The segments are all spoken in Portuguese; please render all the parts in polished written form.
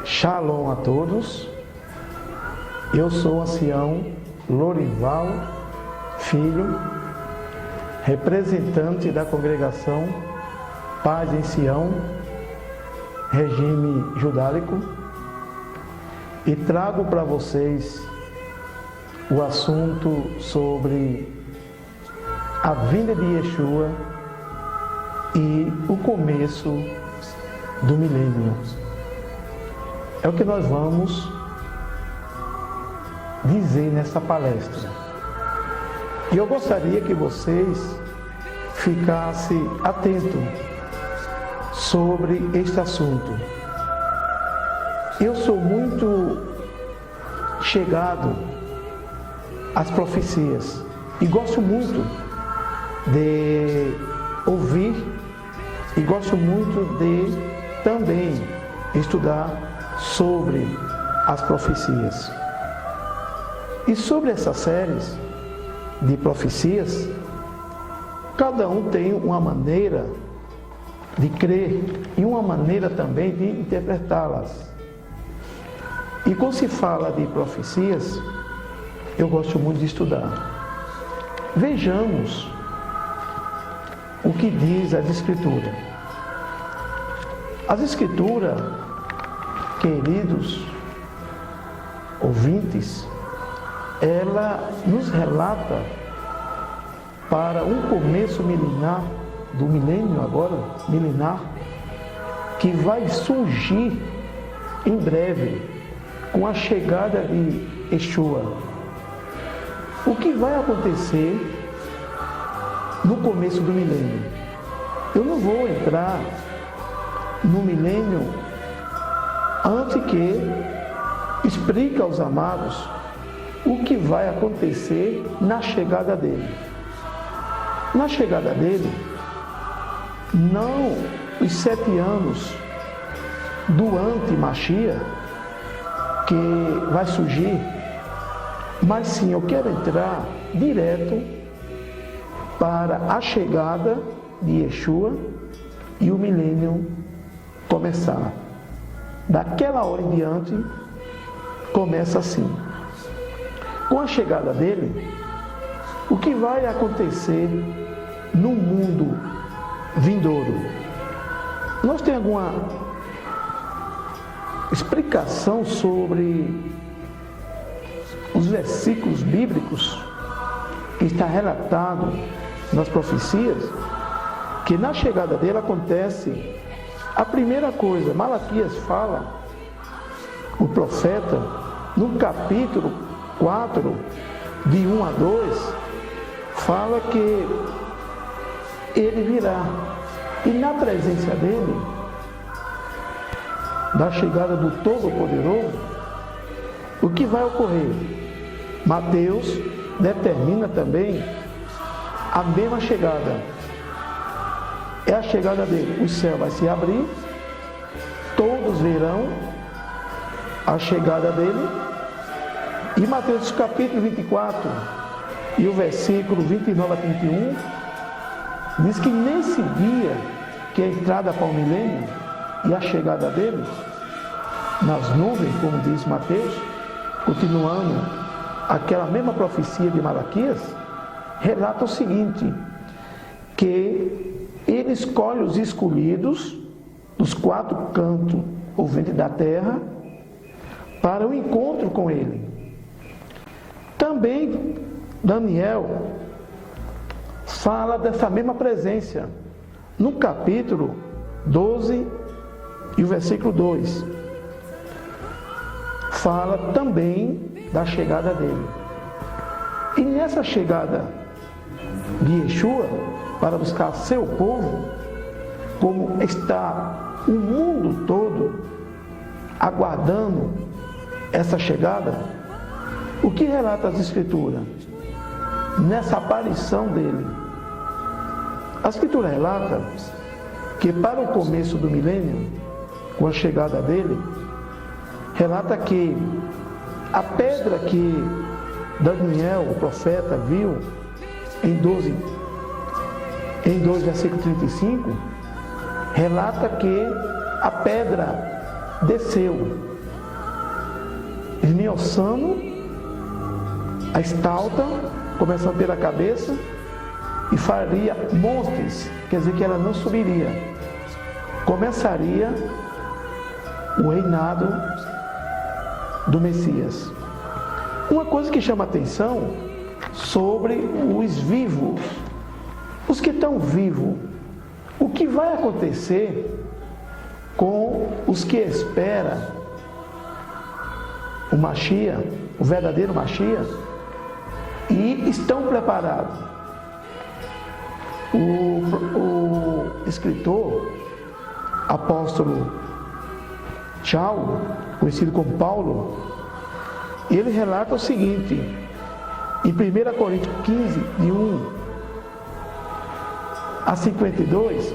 Shalom a todos, eu sou ancião Lorival Filho, representante da congregação Paz em Sião, regime judaico, e trago para vocês o assunto sobre a vinda de Yeshua e o começo do milênio. É o que nós vamos dizer nessa palestra. E eu gostaria que vocês ficassem atentos sobre este assunto. Eu sou muito chegado às profecias e gosto muito de ouvir e gosto muito de também estudar sobre as profecias. E sobre essas séries de profecias, cada um tem uma maneira de crer e uma maneira também de interpretá-las. E quando se fala de profecias, eu gosto muito de estudar. Vejamos o que diz as Escrituras. As Escrituras, queridos ouvintes, ela nos relata para um começo milenar, do milênio agora, milenar, que vai surgir em breve com a chegada de Yeshua. O que vai acontecer no começo do milênio? Eu não vou entrar no milênio antes que explique aos amados o que vai acontecer na chegada dele. Na chegada dele, não os 7 anos do anti-Mashiach que vai surgir, mas sim, eu quero entrar direto para a chegada de Yeshua e o milênio começar. Daquela hora em diante, começa assim. Com a chegada dele, o que vai acontecer no mundo vindouro? Nós temos alguma explicação sobre os versículos bíblicos que está relatado nas profecias, que na chegada dele acontece a primeira coisa. Malaquias fala, o profeta, no capítulo 4, de 1 a 2, fala que ele virá. E na presença dele, da chegada do Todo-Poderoso, o que vai ocorrer? Mateus determina também a mesma chegada. É a chegada dele. O céu vai se abrir, todos verão a chegada dele. E Mateus capítulo 24 e o versículo 29 a 31 diz que nesse dia, que é a entrada para o milênio e a chegada dele, nas nuvens, como diz Mateus, continuando aquela mesma profecia de Malaquias, relata o seguinte, que ele escolhe os escolhidos dos 4 cantos ou ventos da terra para o encontro com ele. Também Daniel fala dessa mesma presença no capítulo 12 e o versículo 2. Fala também da chegada dele. E nessa chegada de Yeshua para buscar seu povo, como está o mundo todo aguardando essa chegada, o que relata as Escrituras? Nessa aparição dele, a Escritura relata que para o começo do milênio, com a chegada dele, relata que a pedra que Daniel, o profeta, viu em 2 versículo 35, relata que a pedra desceu esmiuçando a estalta, começando pela cabeça, e faria montes, quer dizer que ela não subiria. Começaria o reinado do Messias. Uma coisa que chama atenção sobre os vivos, os que estão vivos, o que vai acontecer com os que esperam o Mashiach, o verdadeiro Mashiach, e estão preparados. O escritor, apóstolo Paulo, conhecido como Paulo, ele relata o seguinte, em 1 Coríntios 15, de 1 a 52,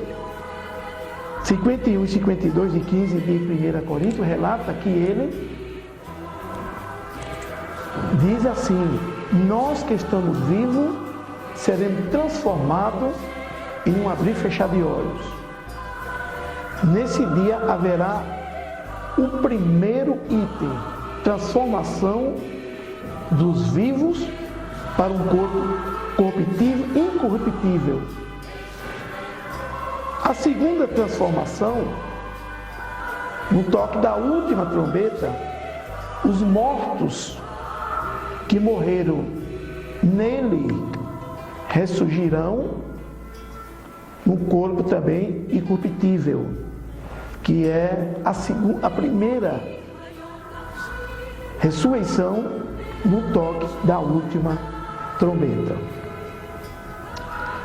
51 e 52 e 15 de 1 Coríntios, relata que ele diz assim: nós que estamos vivos seremos transformados em um abrir e fechar de olhos. Nesse dia haverá o primeiro item, transformação dos vivos para um corpo corruptível, incorruptível. A segunda transformação, no toque da última trombeta, os mortos que morreram nele ressurgirão no corpo também incorruptível, que é a primeira ressurreição no toque da última trombeta.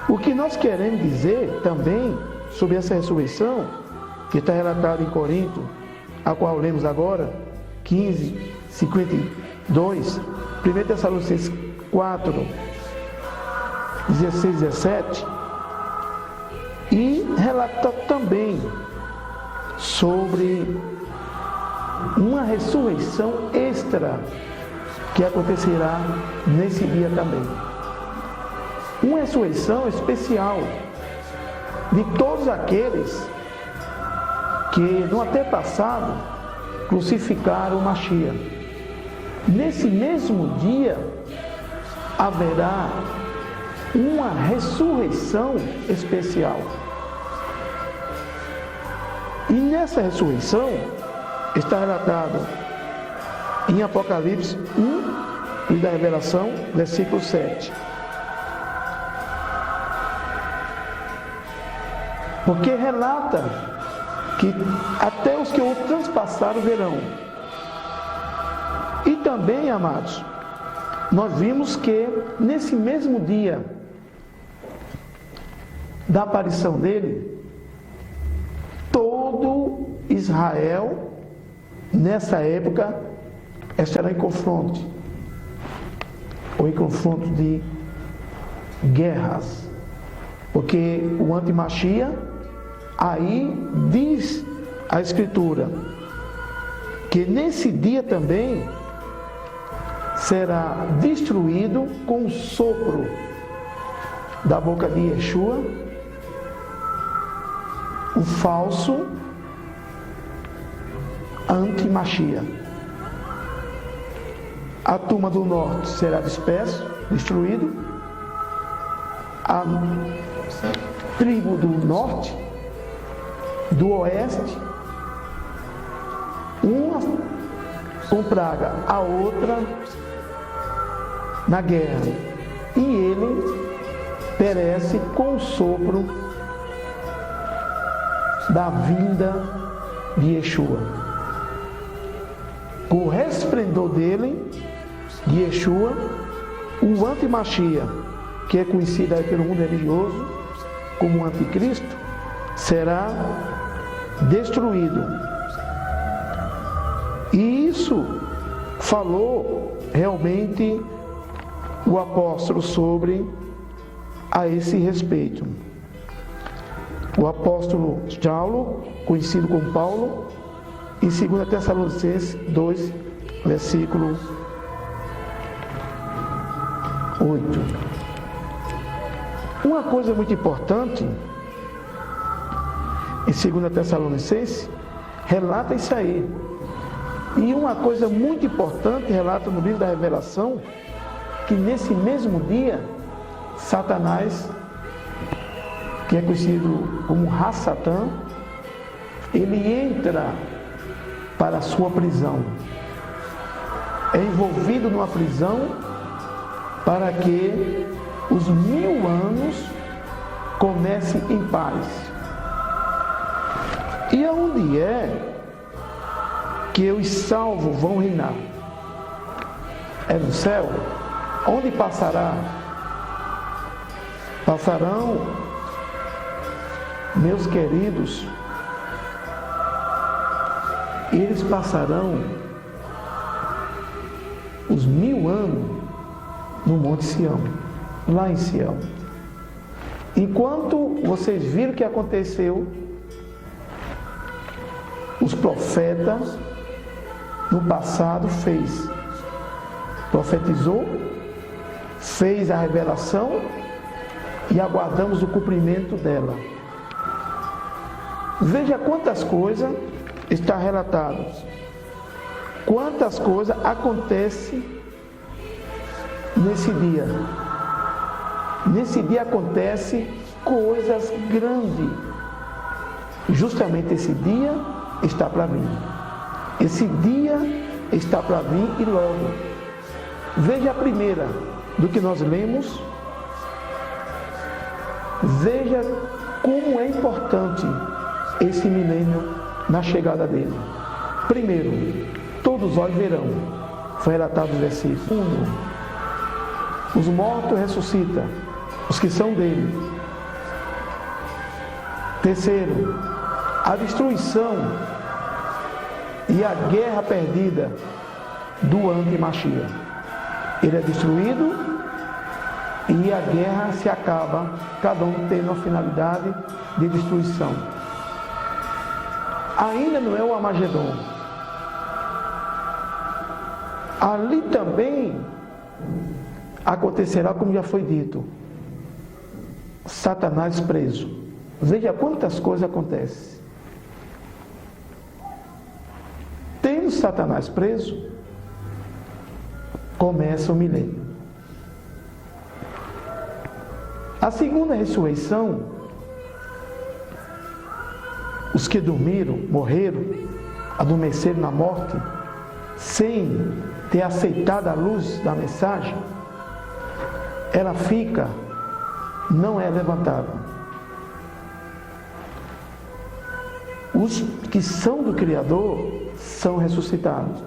O que nós queremos dizer também sobre essa ressurreição, que está relatado em Corinto, a qual lemos agora, 15, 52, 1 Tessalonicenses 4, 16, 17, e relata também sobre uma ressurreição extra que acontecerá nesse dia também. Uma ressurreição especial de todos aqueles que no antepassado crucificaram o Mashiach. Nesse mesmo dia haverá uma ressurreição especial. E nessa ressurreição está relatado em Apocalipse 1 e da Revelação, versículo 7. Porque relata que até os que o transpassaram verão. E também, amados, nós vimos que nesse mesmo dia da aparição dele, todo Israel, nessa época, estará em confronto, ou em confronto de guerras, porque o anti-Mashiach, aí diz a Escritura, que nesse dia também será destruído com o sopro da boca de Yeshua o falso anti-Mashiach. A turma do norte será dispersa, destruído. A tribo do norte, do oeste, uma com praga, a outra na guerra. E ele perece com o sopro da vinda de Yeshua. Com o resplendor dele, de Yeshua, o anti-Mashiach, que é conhecido aí pelo mundo religioso como anticristo, será destruído. E isso falou realmente o apóstolo sobre a esse respeito. O apóstolo Paulo, conhecido como Paulo, em 2 Tessalonicenses 2, versículo 8. Uma coisa muito importante, em 2 Tessalonicenses, relata isso aí, E uma coisa muito importante relata no livro da Revelação, que nesse mesmo dia, Satanás, que é conhecido como Ra-Satã, ele entra para a sua prisão. É envolvido numa prisão para que os 1000 anos comecem em paz. E aonde é que os salvos vão reinar? É no céu? Onde passará? Passarão, meus queridos, eles passarão os 1000 anos no Monte Sião, lá em Sião. Enquanto vocês viram o que aconteceu, os profetas no passado profetizou, fez a revelação e aguardamos o cumprimento dela. Veja quantas coisas está relatado, quantas coisas acontecem nesse dia. Nesse dia acontece coisas grandes. Justamente esse dia está para vir. Esse dia está para vir e logo. Veja a primeira do que nós lemos. Veja como é importante esse milênio na chegada dele. Primeiro, todos os olhos verão. Foi relatado no versículo 1. Os mortos ressuscitam, os que são dele. Terceiro, a destruição e a guerra perdida do anti-Mashiach. Ele é destruído e a guerra se acaba, cada um tendo uma finalidade de destruição. Ainda não é o Armagedon. Ali também acontecerá, como já foi dito, Satanás preso. Veja quantas coisas acontecem. Tendo Satanás preso, começa o milênio. A segunda ressurreição, os que dormiram, morreram, adormeceram na morte, sem ter aceitado a luz da mensagem, ela fica, não é levantada. Os que são do Criador são ressuscitados.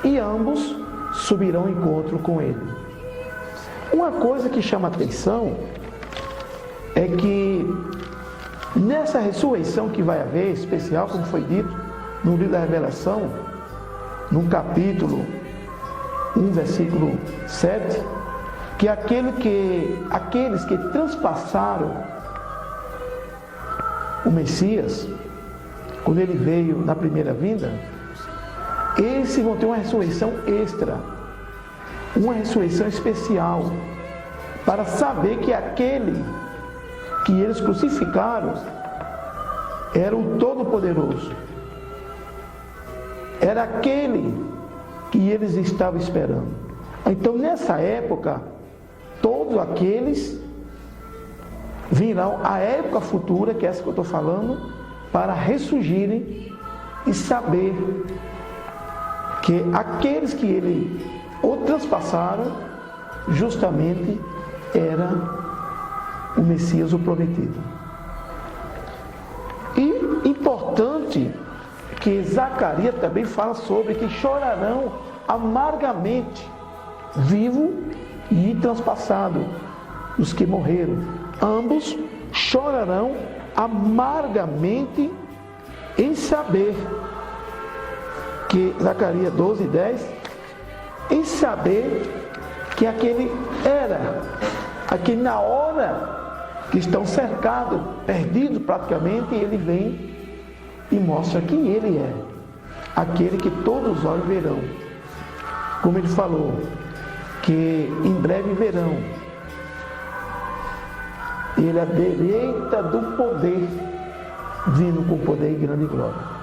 E ambos subirão ao encontro com Ele. Uma coisa que chama atenção é que nessa ressurreição que vai haver, especial, como foi dito no livro da Revelação, no capítulo 1, versículo 7, que aqueles que transpassaram o Messias, quando ele veio na primeira vinda, esses vão ter uma ressurreição extra, uma ressurreição especial, para saber que aquele que eles crucificaram era o Todo-Poderoso, era aquele que eles estavam esperando. Então, nessa época, todos aqueles virão à época futura, que é essa que eu estou falando, para ressurgirem e saber que aqueles que ele o transpassaram, justamente era o Messias, o prometido. E importante que Zacarias também fala sobre que chorarão amargamente, vivo e transpassado, os que morreram. Ambos chorarão amargamente em saber que, Zacarias 12:10, em saber que aquele na hora que estão cercados, perdidos praticamente, ele vem e mostra quem ele é, aquele que todos os olhos verão. Como ele falou, que em breve verão, ele à direita do poder, vindo com poder e grande glória.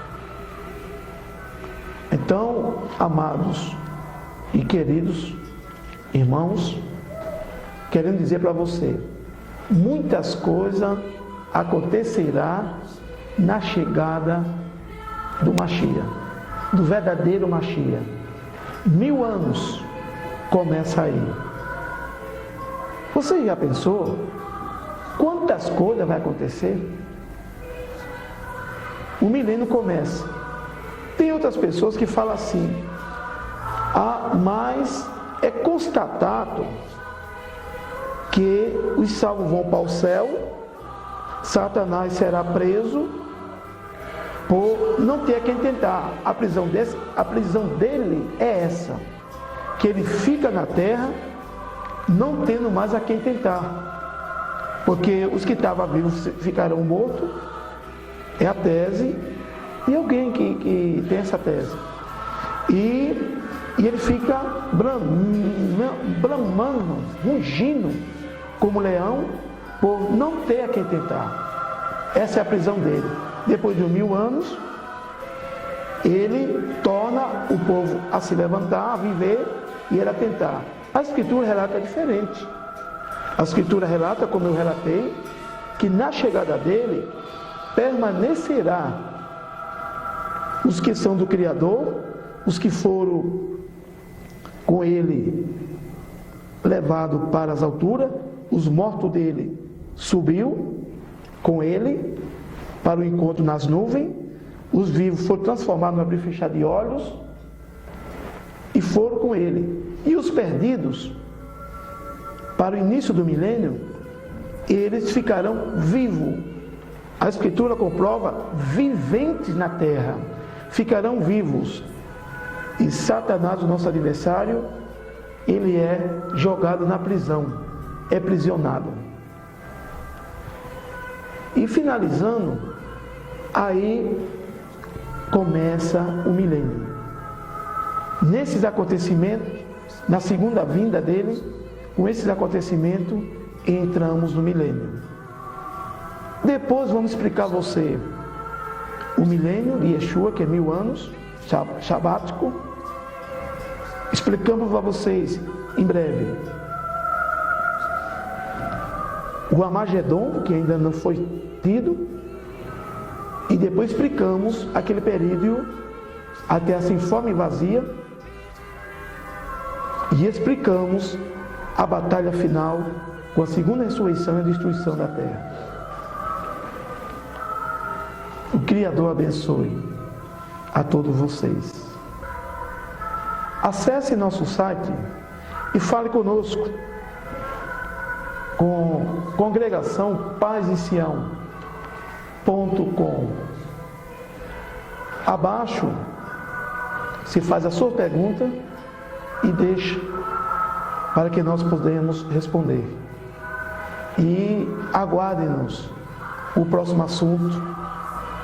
Então, amados e queridos irmãos, querendo dizer para você, muitas coisas acontecerá na chegada do Mashiach, do verdadeiro Mashiach. 1000 anos começa aí. Você já pensou quantas coisas vai acontecer? O milênio começa. Tem outras pessoas que falam assim: mas é constatado que os salvos vão para o céu, Satanás será preso por não ter quem tentar. A prisão dele é essa, que ele fica na terra não tendo mais a quem tentar, porque os que estavam vivos ficarão mortos. É a tese de alguém que tem essa tese. E ele fica bramando, rugindo como leão, por não ter a quem tentar. Essa é a prisão dele. Depois de 1000 anos, ele torna o povo a se levantar, a viver e ele a tentar. A Escritura relata diferente. A Escritura relata, como eu relatei, que na chegada dele permanecerá os que são do Criador, os que foram com ele levados para as alturas, os mortos dele subiu com ele para o encontro nas nuvens, os vivos foram transformados no abrir e fechar de olhos e foram com ele. E os perdidos, para o início do milênio, eles ficarão vivos. A Escritura comprova, viventes na terra, ficarão vivos. E Satanás, o nosso adversário, ele é jogado na prisão, é prisionado. E finalizando, aí começa o milênio. Nesses acontecimentos, na segunda vinda dele, com esses acontecimentos, entramos no milênio. Depois vamos explicar a você o milênio de Yeshua, que é 1000 anos, sabático. Explicamos para vocês, em breve, o Armagedon, que ainda não foi tido, e depois explicamos aquele período até a Sinfome vazia, e explicamos a batalha final com a segunda ressurreição e a destruição da terra. O Criador abençoe a todos vocês. Acesse nosso site e fale conosco, com Congregação Paz em Sião.com. Abaixo se faz a sua pergunta e deixa para que nós podemos responder. E aguardem-nos o próximo assunto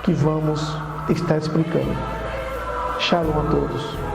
que vamos estar explicando. Shalom a todos.